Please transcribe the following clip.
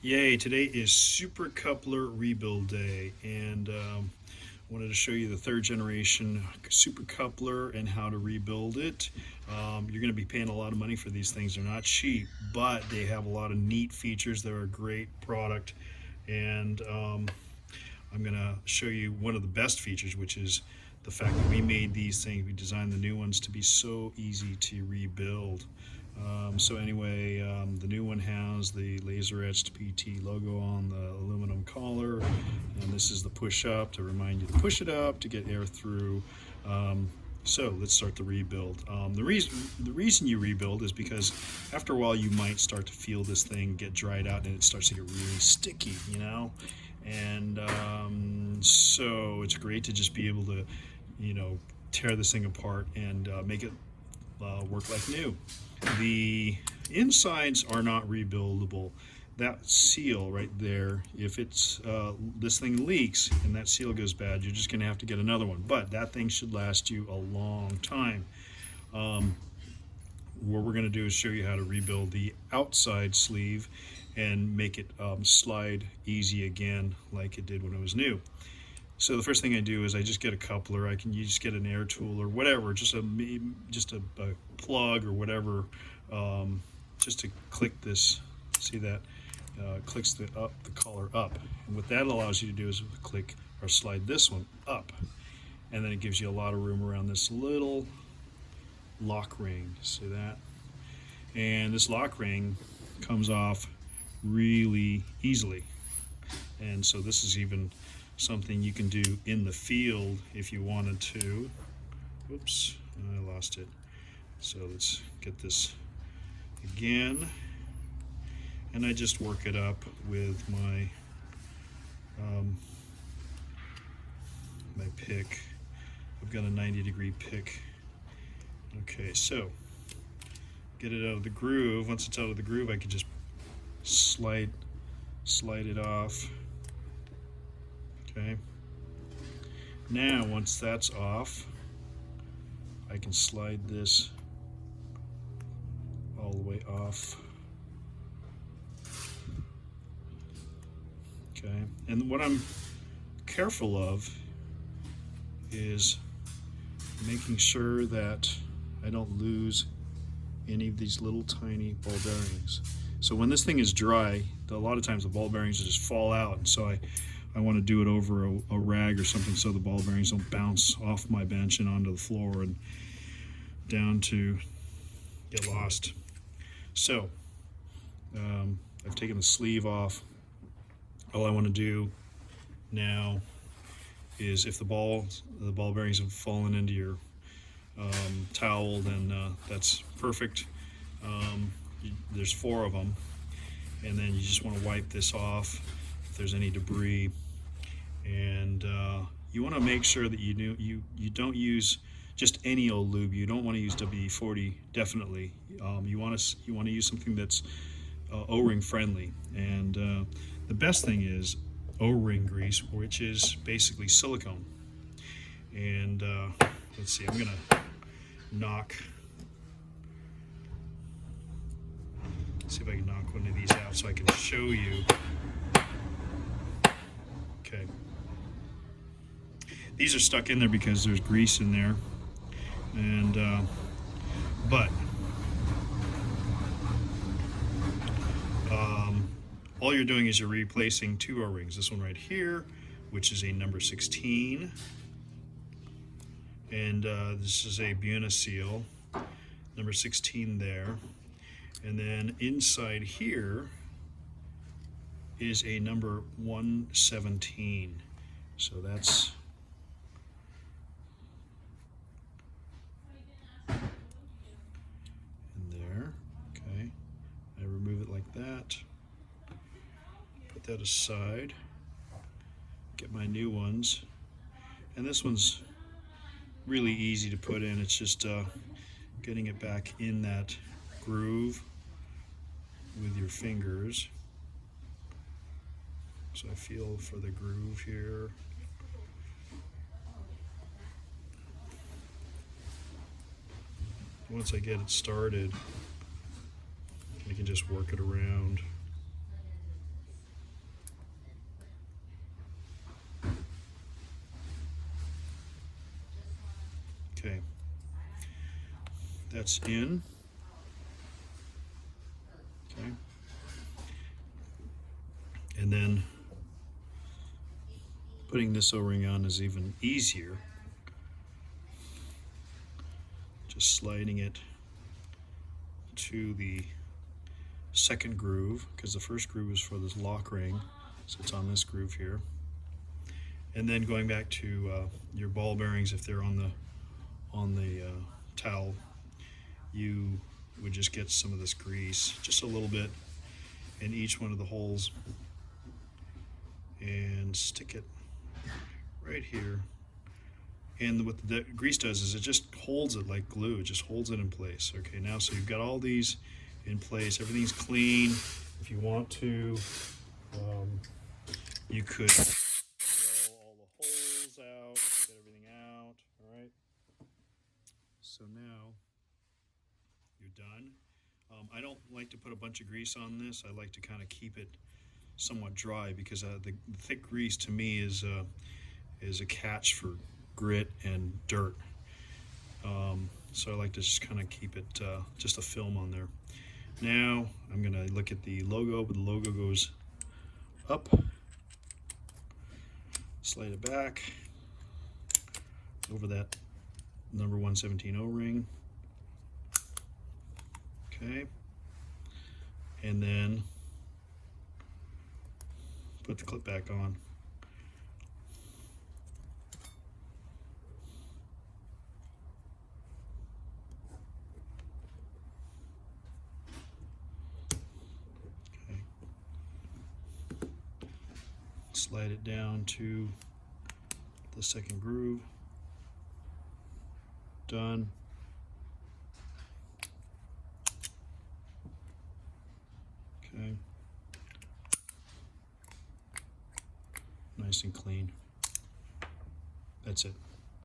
Yay, today is Super Coupler Rebuild Day, and wanted to show you the third generation Super Coupler and how to rebuild it. You're going to be paying a lot of money for these things. They're not cheap, but they have a lot of neat features. They're a great product, and I'm going to show you one of the best features, which is the fact that we made these things, we designed the new ones to be so easy to rebuild. So anyway, the new one has the laser etched PT logo on the aluminum collar, and this is the push up to remind you to push it up to get air through. So let's start the rebuild. The reason you rebuild is because after a while you might start to feel this thing get dried out and it starts to get really sticky, and so it's great to just be able to, tear this thing apart and make it work like new. The insides are not rebuildable. That seal right there, if it's this thing leaks and that seal goes bad, you're just going to have to get another one. But that thing should last you a long time. What we're going to do is show you how to rebuild the outside sleeve and make it slide easy again like it did when it was new. So the first thing I do is I just get a coupler. You just get an air tool or whatever, just a plug or whatever, just to click this. See that clicks the collar up, and what that allows you to do is click or slide this one up, and then it gives you a lot of room around this little lock ring. See that? And this lock ring comes off really easily, and so this is even something you can do in the field if you wanted to. Oops, I lost it. So let's get this again, and I just work it up with my my pick. I've got a 90-degree pick. Okay, so get it out of the groove. Once it's out of the groove, I can just slide it off. Okay. Now, once that's off, I can slide this all the way off. Okay. And what I'm careful of is making sure that I don't lose any of these little tiny ball bearings. So when this thing is dry, a lot of times the ball bearings just fall out, and so I want to do it over a rag or something so the ball bearings don't bounce off my bench and onto the floor and down to get lost. So I've taken the sleeve off. All I want to do now is, if the ball bearings have fallen into your towel, then that's perfect. There's 4 of them, and then you just want to wipe this off if there's any debris, and you want to make sure that you don't use just any old lube. You don't want to use WD-40, definitely. You want to use something that's O-ring friendly, and the best thing is O-ring grease, which is basically silicone. And let's see, I'm gonna see if I can knock one of these out so I can show you. Okay. These are stuck in there because there's grease in there, and but all you're doing is you're replacing 2 O-rings. This one right here, which is a number 16, and this is a Buna seal, number 16 there, and then inside here is a number 117. So that's in there. Okay, I remove it like that. Put that aside. Get my new ones, and this one's really easy to put in. It's just getting it back in that groove with your fingers. So I feel for the groove here. Once I get it started, I can just work it around. Okay, that's in. Okay, and then putting this O-ring on is even easier. Just sliding it to the second groove, because the first groove is for this lock ring, so it's on this groove here. And then going back to your ball bearings, if they're on the towel, you would just get some of this grease, just a little bit, in each one of the holes, and stick it right here. And what the grease does is it just holds it like glue. It just holds it in place. Okay, now so you've got all these in place. Everything's clean. If you want to, you could blow all the holes out, get everything out. All right. So now you're done. I don't like to put a bunch of grease on this. I like to kind of keep it somewhat dry, because the thick grease to me is a catch for grit and dirt. So I like to just kind of keep it just a film on there. Now I'm going to look at the logo, but the logo goes up. Slide it back over that number 117 O-ring. Okay. And then put the clip back on. Okay. Slide it down to the second groove. Done. Okay. Nice and clean. That's it.